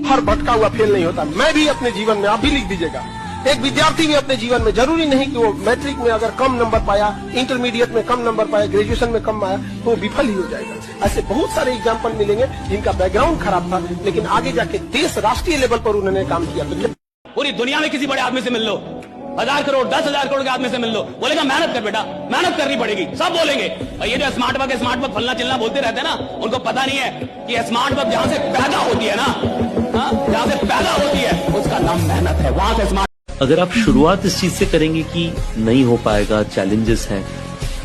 हर भटका हुआ फेल नहीं होता। मैं भी अपने जीवन में, आप भी लिख दीजिएगा, एक विद्यार्थी भी अपने जीवन में, जरूरी नहीं कि वो मैट्रिक में अगर कम नंबर पाया, इंटरमीडिएट में कम नंबर पाया, ग्रेजुएशन में कम आया तो वो विफल ही हो जाएगा। ऐसे बहुत सारे एग्जाम्पल मिलेंगे जिनका बैकग्राउंड खराब था, लेकिन आगे जाके देश राष्ट्रीय लेवल पर उन्होंने काम किया। तो पूरी दुनिया में किसी बड़े आदमी से मिल लो, 1000 करोड़ 10,000 करोड़ के आदमी से मिल लो, बोलेगा मेहनत कर बेटा, मेहनत करनी पड़ेगी, सब बोलेंगे। और ये जो स्मार्ट वर्क फलना चिलना बोलते रहते हैं ना, उनको पता नहीं है कि स्मार्ट वर्क जहां से पैदा होती है ना, जहां से पैदा होती है उसका नाम मेहनत है, वहां से स्मार्ट। अगर आप शुरुआत इस चीज से करेंगे कि नहीं हो पाएगा, चैलेंजेस हैं,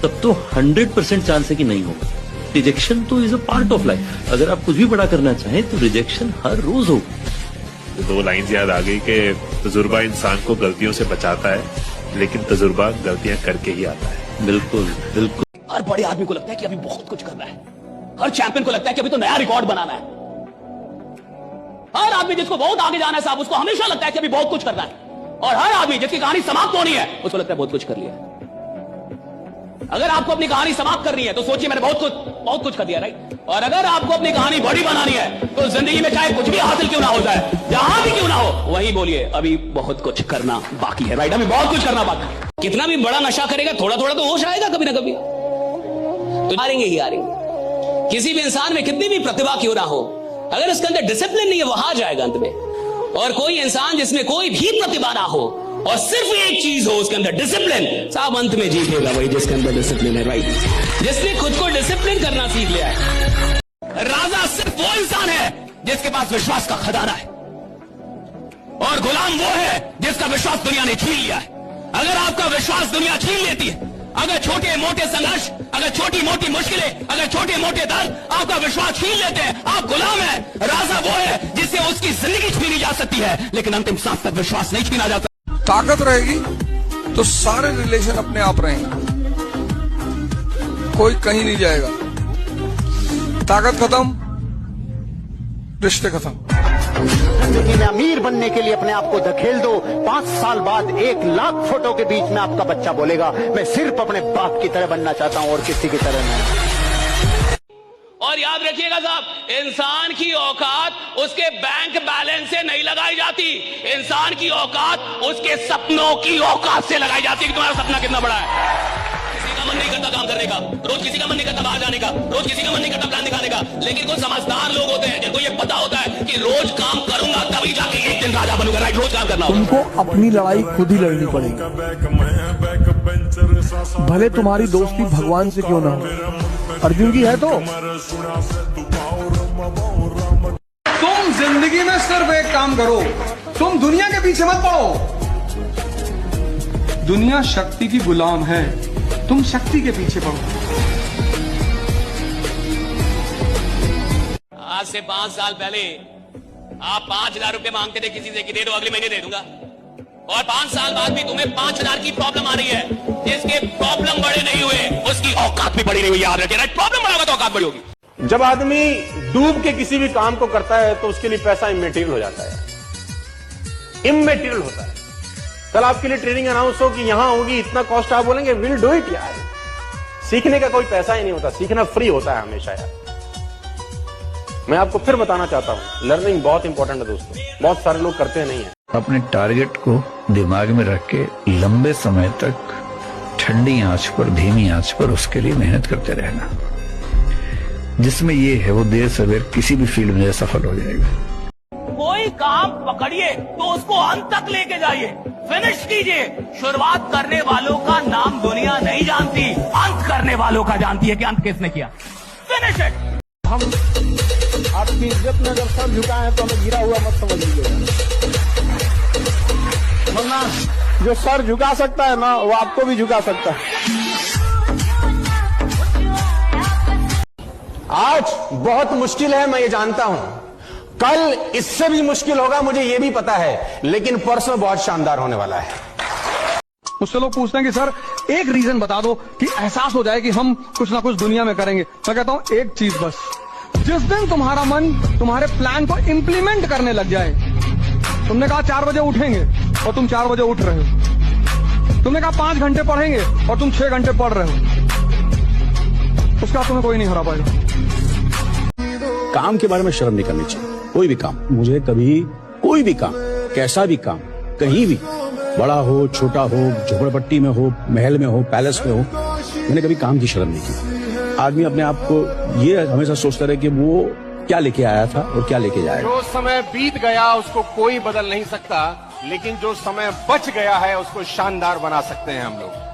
तब तो 100% चांस है कि नहीं होगा। रिजेक्शन तो is a part of life. अगर आप कुछ भी बड़ा करना चाहें तो रिजेक्शन हर रोज होगा। 2 लाइन्स याद आ गई कि तजुर्बा इंसान को गलतियों से बचाता है, लेकिन तजुर्बा गलतियां करके ही आता है। बिल्कुल बिल्कुल। हर बड़े आदमी को लगता है कि अभी बहुत कुछ करना है, हर चैंपियन को लगता है कि अभी तो नया रिकॉर्ड बनाना है। हर आदमी जिसको बहुत आगे जाना है साहब, उसको हमेशा लगता है कि अभी बहुत कुछ करना है। और हर आदमी जिसकी कहानी समाप्त होनी है, उसको लगता है बहुत कुछ कर लिया। अगर आपको अपनी कहानी समाप्त करनी है तो सोचिए मैंने बहुत कुछ कर दिया, राइट। और अगर आपको अपनी कहानी बड़ी बनानी है तो जिंदगी में चाहे कुछ भी हासिल क्यों ना हो जाए, जहां भी क्यों ना हो, वही बोलिए अभी बहुत कुछ करना बाकी है, राइट। अभी बहुत कुछ करना बाकी है। कितना भी बड़ा नशा करेगा, थोड़ा थोड़ा तो होश आएगा कभी ना कभी, तो हारेंगे ही हारेंगे। किसी भी इंसान में कितनी भी प्रतिभा क्यों ना हो, अगर उसके अंदर डिसिप्लिन नहीं है, वो हार जाएगा अंत में। और कोई इंसान जिसमें कोई भी प्रतिभा ना हो और सिर्फ एक चीज हो उसके अंदर, डिसिप्लिन, साहब अंत में जीतेगा वही जिसके अंदर डिसिप्लिन है, राइट। जिसने खुद को डिसिप्लिन करना सीख लिया है। राजा सिर्फ वो इंसान है जिसके पास विश्वास का खजाना है, और गुलाम वो है जिसका विश्वास दुनिया ने छीन लिया है। अगर आपका विश्वास दुनिया छीन लेती है, अगर छोटे मोटे संघर्ष, अगर छोटी मोटी मुश्किलें, अगर छोटे मोटे दर्द आपका विश्वास छीन लेते हैं, आप गुलाम है। राजा वो है जिससे उसकी जिंदगी छीनी जा सकती है, लेकिन अंतिम सांस तक विश्वास नहीं छीना जाता। ताकत रहेगी तो सारे रिलेशन अपने आप रहेंगे, कोई कहीं नहीं जाएगा। ताकत खत्म, रिश्ते खत्म। जिंदगी में अमीर बनने के लिए अपने आप को धकेल दो, 5 साल बाद 1 लाख फोटो के बीच में आपका बच्चा बोलेगा मैं सिर्फ अपने बाप की तरह बनना चाहता हूं और किसी की तरह नहीं। और याद रखिएगा साहब, इंसान की औकात उसके बैंक बैलेंस से नहीं लगाई जाती, इंसान की औकात उसके सपनों की औकात से लगाई जाती है कि तुम्हारा सपना कितना बड़ा है। किसी का मन नहीं करता काम करने का, रोज किसी का मन नहीं करता बाहर जाने का, रोज किसी का मन नहीं करता प्लान दिखाने का, लेकिन कुछ समझदार लोग होते हैं जिनको ये पता होता है कि रोज काम करूंगा तभी जाके एक दिन राजा बनूंगा, राइट। रोज काम करना होगा। तुमको अपनी लड़ाई खुद ही लड़नी पड़ेगी, भले तुम्हारी दोस्ती भगवान से क्यों ना हो। अर्जुन की है तो तुम जिंदगी में सिर्फ एक काम करो, तुम दुनिया के पीछे मत पड़ो। दुनिया शक्ति की गुलाम है, तुम शक्ति के पीछे पड़ो। आज से 5 साल पहले आप 5,000 रुपए मांगते थे किसी से कि दे दो अगले महीने दे दूंगा, और 5 साल बाद भी तुम्हें 5,000 की प्रॉब्लम आ रही है। जिसके प्रॉब्लम बड़े नहीं हुए उसकी औकात भी बड़ी नहीं हुई, याद रखिए, राइट। प्रॉब्लम बड़ा होगा तो औकात बड़ी होगी। जब आदमी डूब के किसी भी काम को करता है तो उसके लिए पैसा इमेटीरियल हो जाता है, इमेटीरियल होता है। कल आपके लिए ट्रेनिंग अनाउंस हो कि यहां होगी, इतना कॉस्ट, आप बोलेंगे विल डू इट यार। सीखने का कोई पैसा ही नहीं होता, सीखना फ्री होता है हमेशा यार। मैं आपको फिर बताना चाहता हूं, लर्निंग बहुत इंपॉर्टेंट है दोस्तों, बहुत सारे लोग करते नहीं है। अपने टारगेट को दिमाग में रख के लंबे समय तक ठंडी आंच पर, धीमी आंच पर उसके लिए मेहनत करते रहना। जिसमें ये है वो देर सवेर किसी भी फील्ड में सफल हो जाएगा। कोई काम पकड़िए तो उसको अंत तक लेके जाइए, फिनिश कीजिए। शुरुआत करने वालों का नाम दुनिया नहीं जानती, अंत करने वालों का जानती है कि अंत किसने किया। Finish it. हम आपकी इज्जत में अगर सर झुका है तो हमें गिरा हुआ मत समझ लीजिएगा, वरना जो सर झुका सकता है ना वो आपको भी झुका सकता है। आज बहुत मुश्किल है, मैं ये जानता हूं, कल इससे भी मुश्किल होगा, मुझे ये भी पता है, लेकिन परसों बहुत शानदार होने वाला है। मुझसे लोग पूछते हैं कि सर एक रीजन बता दो कि एहसास हो जाए कि हम कुछ ना कुछ दुनिया में करेंगे। मैं कहता हूं एक चीज बस, जिस दिन तुम्हारा मन तुम्हारे प्लान को इंप्लीमेंट करने लग जाए। तुमने कहा 4 बजे उठेंगे और तुम 4 बजे उठ रहे हो, तुमने कहा 5 घंटे पढ़ेंगे और तुम 6 घंटे पढ़ रहे हो, उसका तुम्हें कोई नहीं हरा पाएगा। काम के बारे में शर्म नहीं करनी चाहिए। कोई भी काम, मुझे कभी कोई भी काम, कैसा भी काम, कहीं भी, बड़ा हो छोटा हो, झोपड़पट्टी में हो, महल में हो, पैलेस में हो, मैंने कभी काम की शर्म नहीं की। आदमी अपने आप को ये हमेशा सोचता रहे कि वो क्या लेके आया था और क्या लेके जाएगा। जो समय बीत गया उसको कोई बदल नहीं सकता, लेकिन जो समय बच गया है उसको शानदार बना सकते हैं हम लोग।